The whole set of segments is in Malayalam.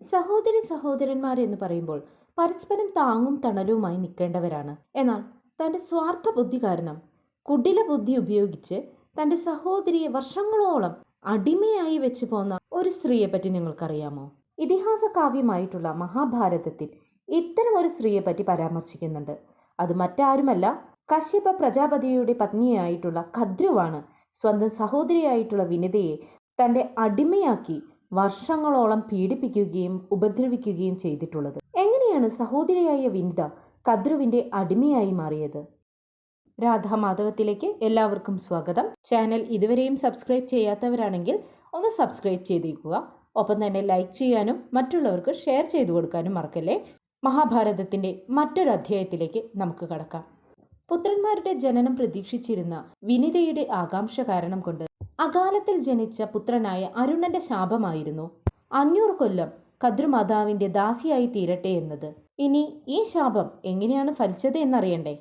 സഹോദരി സഹോദരന്മാരെന്ന് പറയുമ്പോൾ പരസ്പരം താങ്ങും തണലുമായി നിൽക്കേണ്ടവരാണ്. എന്നാൽ തൻ്റെ സ്വാർത്ഥ ബുദ്ധി കാരണം കുടില ബുദ്ധി ഉപയോഗിച്ച് തൻ്റെ സഹോദരിയെ വർഷങ്ങളോളം അടിമയായി വെച്ചു പോന്ന ഒരു സ്ത്രീയെ പറ്റി നിങ്ങൾക്കറിയാമോ? ഇതിഹാസ കാവ്യമായിട്ടുള്ള മഹാഭാരതത്തിൽ ഇത്തരം ഒരു സ്ത്രീയെ പറ്റി പരാമർശിക്കുന്നുണ്ട്. അത് മറ്റാരുമല്ല, കശ്യപ പ്രജാപതിയുടെ പത്നിയായിട്ടുള്ള കദ്രുവാണ് സ്വന്തം സഹോദരിയായിട്ടുള്ള വിനിതയെ തൻ്റെ അടിമയാക്കി വർഷങ്ങളോളം പീഡിപ്പിക്കുകയും ഉപദ്രവിക്കുകയും ചെയ്തിട്ടുള്ളത്. എങ്ങനെയാണ് സഹോദരിയായ വിനിത കദ്രുവിൻ്റെ അടിമയായി മാറിയത്? രാധാമാധവത്തിലേക്ക് എല്ലാവർക്കും സ്വാഗതം. ചാനൽ ഇതുവരെയും സബ്സ്ക്രൈബ് ചെയ്യാത്തവരാണെങ്കിൽ ഒന്ന് സബ്സ്ക്രൈബ് ചെയ്തേക്കുക. ഒപ്പം തന്നെ ലൈക്ക് ചെയ്യാനും മറ്റുള്ളവർക്ക് ഷെയർ ചെയ്തു കൊടുക്കാനും മറക്കല്ലേ. മഹാഭാരതത്തിന്റെ മറ്റൊരു അധ്യായത്തിലേക്ക് നമുക്ക് കടക്കാം. പുത്രന്മാരുടെ ജനനം പ്രതീക്ഷിച്ചിരുന്ന വിനിതയുടെ ആകാംക്ഷ കാരണം കൊണ്ട് അകാലത്തിൽ ജനിച്ച പുത്രനായ അരുണന്റെ ശാപമായിരുന്നു 500 കൊല്ലം കദ്രുമാതാവിന്റെ ദാസിയായി തീരട്ടെ എന്നത്. ഇനി ഈ ശാപം എങ്ങനെയാണ് ഫലിച്ചത് എന്നറിയണ്ടേ?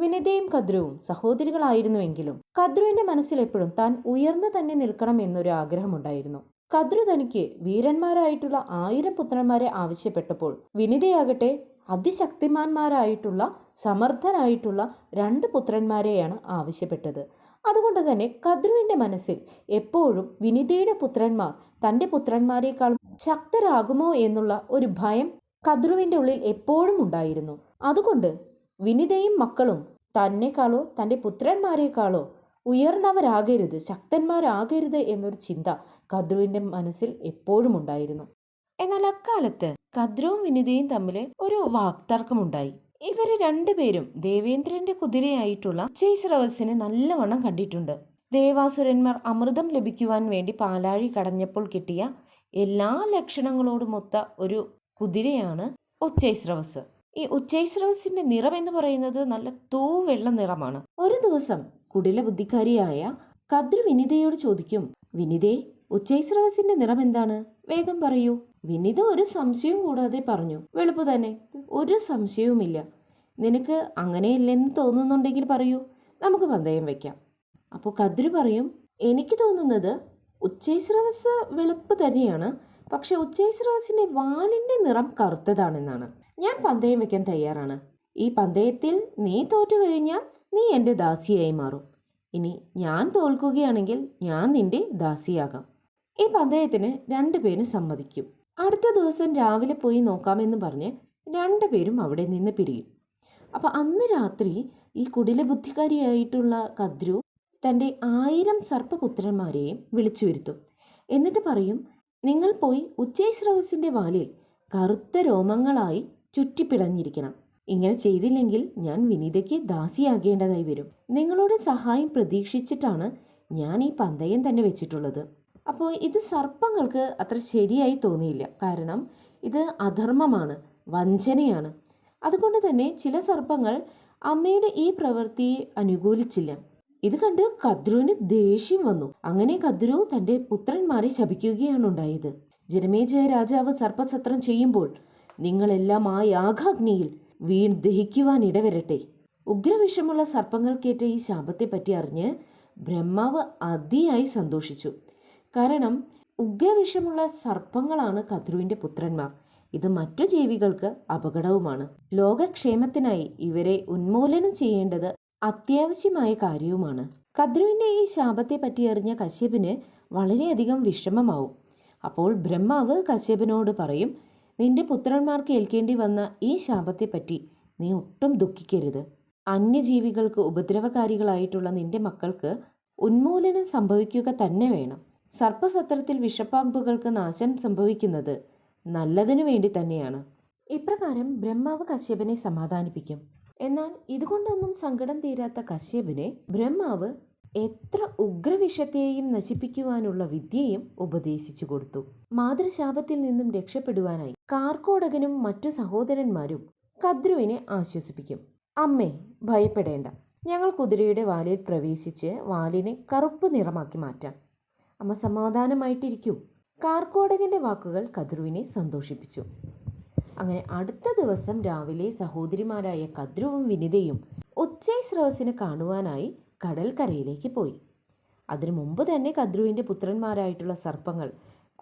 വിനിതയും കദ്രുവും സഹോദരികളായിരുന്നുവെങ്കിലും കദ്രുവിന്റെ മനസ്സിൽ എപ്പോഴും താൻ ഉയർന്നു തന്നെ നിൽക്കണം എന്നൊരു ആഗ്രഹമുണ്ടായിരുന്നു. കദ്രു തനിക്ക് വീരന്മാരായിട്ടുള്ള 1000 പുത്രന്മാരെ ആവശ്യപ്പെട്ടപ്പോൾ വിനിതയാകട്ടെ അതിശക്തിമാന്മാരായിട്ടുള്ള സമർത്ഥരായിട്ടുള്ള 2 പുത്രന്മാരെയാണ് ആവശ്യപ്പെട്ടത്. അതുകൊണ്ട് തന്നെ കദ്രുവിന്റെ മനസ്സിൽ എപ്പോഴും വിനിതയുടെ പുത്രന്മാർ തൻ്റെ പുത്രന്മാരെക്കാളും ശക്തരാകുമോ എന്നുള്ള ഒരു ഭയം കദ്രുവിന്റെ ഉള്ളിൽ എപ്പോഴും ഉണ്ടായിരുന്നു. അതുകൊണ്ട് വിനിതയും മക്കളും തന്നെക്കാളോ തൻ്റെ പുത്രന്മാരെക്കാളോ ഉയർന്നവരാകരുത്, ശക്തന്മാരാകരുത് എന്നൊരു ചിന്ത കദ്രുവിന്റെ മനസ്സിൽ എപ്പോഴും ഉണ്ടായിരുന്നു. എന്നാൽ അക്കാലത്ത് കദ്രുവും വിനിതയും തമ്മിൽ ഒരു വാക്തർക്കമുണ്ടായി. ഇവര് രണ്ടുപേരും ദേവേന്ദ്രന്റെ കുതിരയായിട്ടുള്ള ഉച്ചൈസ്രവസിനെ നല്ലവണ്ണം കണ്ടിട്ടുണ്ട്. ദേവാസുരന്മാർ അമൃതം ലഭിക്കുവാൻ വേണ്ടി പാലാഴി കടഞ്ഞപ്പോൾ കിട്ടിയ എല്ലാ ലക്ഷണങ്ങളോടുമൊത്ത ഒരു കുതിരയാണ് ഉച്ചൈസ്രവസ്. ഈ ഉച്ചൈസ്രവസിന്റെ നിറം എന്ന് പറയുന്നത് നല്ല തൂവെള്ള നിറമാണ്. ഒരു ദിവസം കുടില ബുദ്ധിക്കാരിയായ കദ്രു വിനിതയോട് ചോദിക്കും, വിനിതേ, ഉച്ചൈസ്രവസിന്റെ നിറം എന്താണ്? വേഗം പറയൂ. വിനിത ഒരു സംശയവും കൂടാതെ പറഞ്ഞു, വെളുപ്പ് തന്നെ, ഒരു സംശയവുമില്ല. നിനക്ക് അങ്ങനെയില്ലെന്ന് തോന്നുന്നുണ്ടെങ്കിൽ പറയൂ, നമുക്ക് പന്തയം വെക്കാം. അപ്പോൾ കദ്രു പറയും, എനിക്ക് തോന്നുന്നത് ഉച്ചൈസ്രവസ് വെളുപ്പ് തന്നെയാണ്, പക്ഷെ ഉച്ചൈസ്രവസിന്റെ വാലിന്റെ നിറം കറുത്തതാണെന്നാണ്. ഞാൻ പന്തയം വെക്കാൻ തയ്യാറാണ്. ഈ പന്തയത്തിൽ നീ തോറ്റു കഴിഞ്ഞാൽ നീ എൻ്റെ ദാസിയായി മാറും. ഇനി ഞാൻ തോൽക്കുകയാണെങ്കിൽ ഞാൻ നിന്റെ ദാസിയാകാം. ഈ പന്തയത്തിന് 2 പേരും സമ്മതിക്കും. അടുത്ത ദിവസം രാവിലെ പോയി നോക്കാമെന്ന് പറഞ്ഞ് 2 പേരും അവിടെ നിന്ന് പിരിയും. അപ്പം അന്ന് രാത്രി ഈ കുടില ബുദ്ധിക്കാരിയായിട്ടുള്ള കദ്രു തൻ്റെ 1000 സർപ്പപുത്രന്മാരെയും വിളിച്ചു വരുത്തും. എന്നിട്ട് പറയും, നിങ്ങൾ പോയി ഉച്ചൈസ്രവസിന്റെ വാലിൽ കറുത്ത രോമങ്ങളായി ചുറ്റിപ്പിടഞ്ഞിരിക്കണം. ഇങ്ങനെ ചെയ്തില്ലെങ്കിൽ ഞാൻ വിനിതയ്ക്ക് ദാസിയാകേണ്ടതായി വരും. നിങ്ങളുടെ സഹായം പ്രതീക്ഷിച്ചിട്ടാണ് ഞാൻ ഈ പന്തയം തന്നെ വെച്ചിട്ടുള്ളത്. അപ്പോൾ ഇത് സർപ്പങ്ങൾക്ക് അത്ര ശരിയായി തോന്നിയില്ല. കാരണം ഇത് അധർമ്മമാണ്, വഞ്ചനയാണ്. അതുകൊണ്ട് തന്നെ ചില സർപ്പങ്ങൾ അമ്മയുടെ ഈ പ്രവൃത്തിയെ അനുകൂലിച്ചില്ല. ഇത് കണ്ട് കദ്രുവിന് ദേഷ്യം വന്നു. അങ്ങനെ കദ്രു തൻ്റെ പുത്രന്മാരെ ശപിക്കുകയാണ് ഉണ്ടായത്. ജനമേജയ രാജാവ് സർപ്പസത്രം ചെയ്യുമ്പോൾ നിങ്ങളെല്ലാം ആ യാഗാഗ്നിയിൽ ദഹിക്കുവാൻ ഇടവരട്ടെ. ഉഗ്രവിഷമുള്ള സർപ്പങ്ങൾക്കേറ്റ ഈ ശാപത്തെപ്പറ്റി അറിഞ്ഞ് ബ്രഹ്മാവ് അതിയായി സന്തോഷിച്ചു. കാരണം ഉഗ്രവിഷമുള്ള സർപ്പങ്ങളാണ് കദ്രുവിന്റെ പുത്രന്മാർ. ഇത് മറ്റു ജീവികൾക്ക് അപകടവുമാണ്. ലോകക്ഷേമത്തിനായി ഇവരെ ഉന്മൂലനം ചെയ്യേണ്ടത് അത്യാവശ്യമായ കാര്യവുമാണ്. കദ്രുവിന്റെ ഈ ശാപത്തെ പറ്റി അറിഞ്ഞ കശ്യപന് വളരെയധികം വിഷമമാവും. അപ്പോൾ ബ്രഹ്മാവ് കശ്യപനോട് പറയും, നിന്റെ പുത്രന്മാർക്ക് ഏൽക്കേണ്ടി വന്ന ഈ ശാപത്തെപ്പറ്റി നീ ഒട്ടും ദുഃഖിക്കരുത്. അന്യജീവികൾക്ക് ഉപദ്രവകാരികളായിട്ടുള്ള നിന്റെ മക്കൾക്ക് ഉന്മൂലനം സംഭവിക്കുക തന്നെ വേണം. സർപ്പസത്രത്തിൽ വിഷപ്പാമ്പുകൾക്ക് നാശം സംഭവിക്കുന്നത് നല്ലതിനു വേണ്ടി തന്നെയാണ്. ഇപ്രകാരം ബ്രഹ്മാവ് കശ്യപനെ സമാധാനിപ്പിക്കും. എന്നാൽ ഇതുകൊണ്ടൊന്നും സങ്കടം തീരാത്ത കശ്യപനെ ബ്രഹ്മാവ് എത്ര ഉഗ്രവിഷത്തെയും നശിപ്പിക്കുവാനുള്ള വിദ്യയും ഉപദേശിച്ചു കൊടുത്തു. മാതൃശാപത്തിൽ നിന്നും രക്ഷപ്പെടുവാനായി കാർക്കോടകനും മറ്റു സഹോദരന്മാരും കദ്രുവിനെ ആശ്വസിപ്പിക്കും. അമ്മേ, ഭയപ്പെടേണ്ട, ഞങ്ങൾ കുതിരയുടെ വാലിൽ പ്രവേശിച്ച് വാലിനെ കറുപ്പ് നിറമാക്കി മാറ്റാം. അമ്മ സമാധാനമായിട്ടിരിക്കൂ. കാർക്കോടകന്റെ വാക്കുകൾ കദ്രുവിനെ സന്തോഷിപ്പിച്ചു. അങ്ങനെ അടുത്ത ദിവസം രാവിലെ സഹോദരിമാരായ കദ്രുവും വിനിതയും ഉച്ചൈസ്രവസിനെ കാണുവാനായി കടൽക്കരയിലേക്ക് പോയി. അതിനു മുമ്പ് തന്നെ കദ്രുവിൻ്റെ പുത്രന്മാരായിട്ടുള്ള സർപ്പങ്ങൾ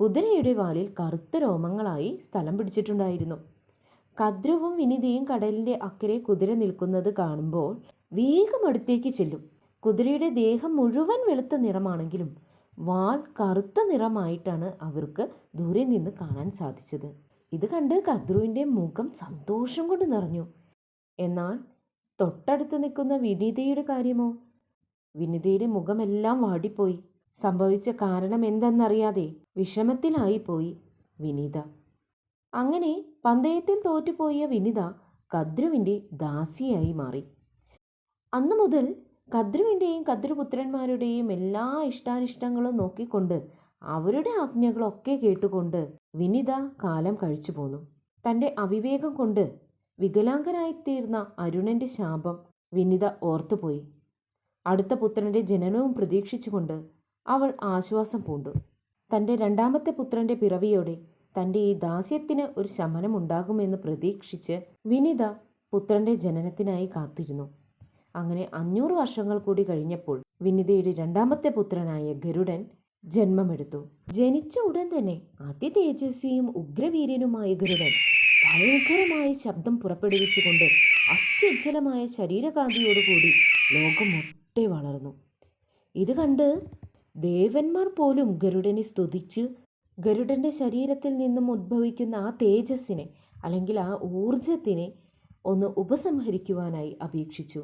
കുതിരയുടെ വാലിൽ കറുത്ത രോമങ്ങളായി സ്ഥലം പിടിച്ചിട്ടുണ്ടായിരുന്നു. കദ്രുവും വിനിതയും കടലിൻ്റെ അക്കരെ കുതിര നിൽക്കുന്നത് കാണുമ്പോൾ വേഗം അടുത്തേക്ക് ചെല്ലും. കുതിരയുടെ ദേഹം മുഴുവൻ വെളുത്ത നിറമാണെങ്കിലും വാൽ കറുത്ത നിറമായിട്ടാണ് അവർക്ക് ദൂരെ നിന്ന് കാണാൻ സാധിച്ചത്. ഇത് കണ്ട് കദ്രുവിൻ്റെ മുഖം സന്തോഷം കൊണ്ട് നിറഞ്ഞു. എന്നാൽ തൊട്ടടുത്ത് നിൽക്കുന്ന വിനിതയുടെ കാര്യമോ? വിനിതയുടെ മുഖമെല്ലാം വാടിപ്പോയി. സംഭവിച്ച കാരണം എന്തെന്നറിയാതെ വിഷമത്തിലായിപ്പോയി വിനിത. അങ്ങനെ പന്തയത്തിൽ തോറ്റുപോയ വിനിത കദ്രുവിൻ്റെ ദാസിയായി മാറി. അന്നു മുതൽ കദ്രുവിൻ്റെയും കദ്രുപുത്രന്മാരുടെയും എല്ലാ ഇഷ്ടാനിഷ്ടങ്ങളും നോക്കിക്കൊണ്ട് അവരുടെ ആജ്ഞകളൊക്കെ കേട്ടുകൊണ്ട് വിനിത കാലം കഴിച്ചു പോന്നു. തൻ്റെ അവിവേകം കൊണ്ട് വികലാംഗനായിത്തീർന്ന അരുണൻ്റെ ശാപം വിനിത ഓർത്തുപോയി. അടുത്ത പുത്രൻ്റെ ജനനവും പ്രതീക്ഷിച്ചുകൊണ്ട് അവൾ ആശ്വാസം പൂണ്ടു. തൻ്റെ രണ്ടാമത്തെ പുത്രൻ്റെ പിറവിയോടെ തൻ്റെ ഈ ദാസ്യത്തിന് ഒരു ശമനമുണ്ടാകുമെന്ന് പ്രതീക്ഷിച്ച് വിനിത പുത്രൻ്റെ ജനനത്തിനായി കാത്തിരുന്നു. അങ്ങനെ 500 വർഷങ്ങൾ കൂടി കഴിഞ്ഞപ്പോൾ വിനിതയുടെ രണ്ടാമത്തെ പുത്രനായ ഗരുഡൻ ജന്മമെടുത്തു. ജനിച്ച ഉടൻ തന്നെ അതിതേജസ്വിയും ഉഗ്രവീര്യനുമായ ഗരുഡൻ ഭയങ്കരമായ ശബ്ദം പുറപ്പെടുവിച്ചുകൊണ്ട് അത്യുജ്വലമായ ശരീരകാന്തിയോടുകൂടി ലോകം ഒട്ടെ വളർന്നു. ഇത് കണ്ട് ദേവന്മാർ പോലും ഗരുഡനെ സ്തുതിച്ച് ഗരുഡൻ്റെ ശരീരത്തിൽ നിന്നും ഉദ്ഭവിക്കുന്ന ആ തേജസ്സിനെ അല്ലെങ്കിൽ ആ ഊർജത്തിനെ ഒന്ന് ഉപസംഹരിക്കുവാനായി അപേക്ഷിച്ചു.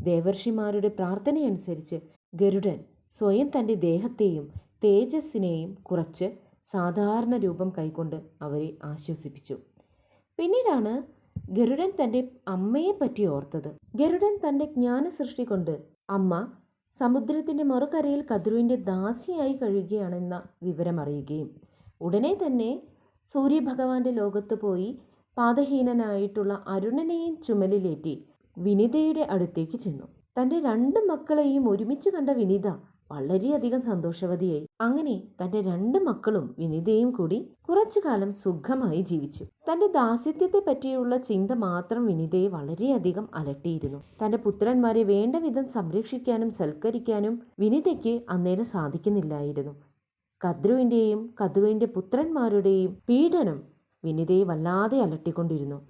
ദേവർഷിമാരുടെ പ്രാർത്ഥനയനുസരിച്ച് ഗരുഡൻ സ്വയം തൻ്റെ ദേഹത്തെയും തേജസ്സിനെയും കുറച്ച് സാധാരണ രൂപം കൈക്കൊണ്ട് അവരെ ആശ്വസിപ്പിച്ചു. പിന്നീടാണ് ഗരുഡൻ തൻ്റെ അമ്മയെ പറ്റി ഓർത്തത്. ഗരുഡൻ തൻ്റെ ജ്ഞാനസൃഷ്ടി കൊണ്ട് അമ്മ സമുദ്രത്തിൻ്റെ മറുകരയിൽ കദ്രുവിൻ്റെ ദാസിയായി കഴിയുകയാണെന്ന വിവരമറിയുകയും ഉടനെ തന്നെ സൂര്യഭഗവാന്റെ ലോകത്ത് പോയി പാദഹീനനായിട്ടുള്ള അരുണനെയും ചുമലിലേറ്റി വിനിതയുടെ അടുത്തേക്ക് ചെന്നു. തൻ്റെ 2 മക്കളെയും ഒരുമിച്ച് കണ്ട വിനിത വളരെയധികം സന്തോഷവതിയായി. അങ്ങനെ തൻ്റെ 2 മക്കളും വിനിതയും കൂടി കുറച്ചു കാലം സുഖമായി ജീവിച്ചു. തൻ്റെ ദാസ്യത്തെ പറ്റിയുള്ള ചിന്ത മാത്രം വിനിതയെ വളരെയധികം അലട്ടിയിരുന്നു. തൻ്റെ പുത്രന്മാരെ വേണ്ട വിധം സംരക്ഷിക്കാനും സൽക്കരിക്കാനും വിനിതയ്ക്ക് അന്നേരം സാധിക്കുന്നില്ലായിരുന്നു. കദ്രുവിൻ്റെയും കദ്രുവിൻ്റെ പുത്രന്മാരുടെയും പീഡനം വിനിതയെ വല്ലാതെ അലട്ടിക്കൊണ്ടിരുന്നു.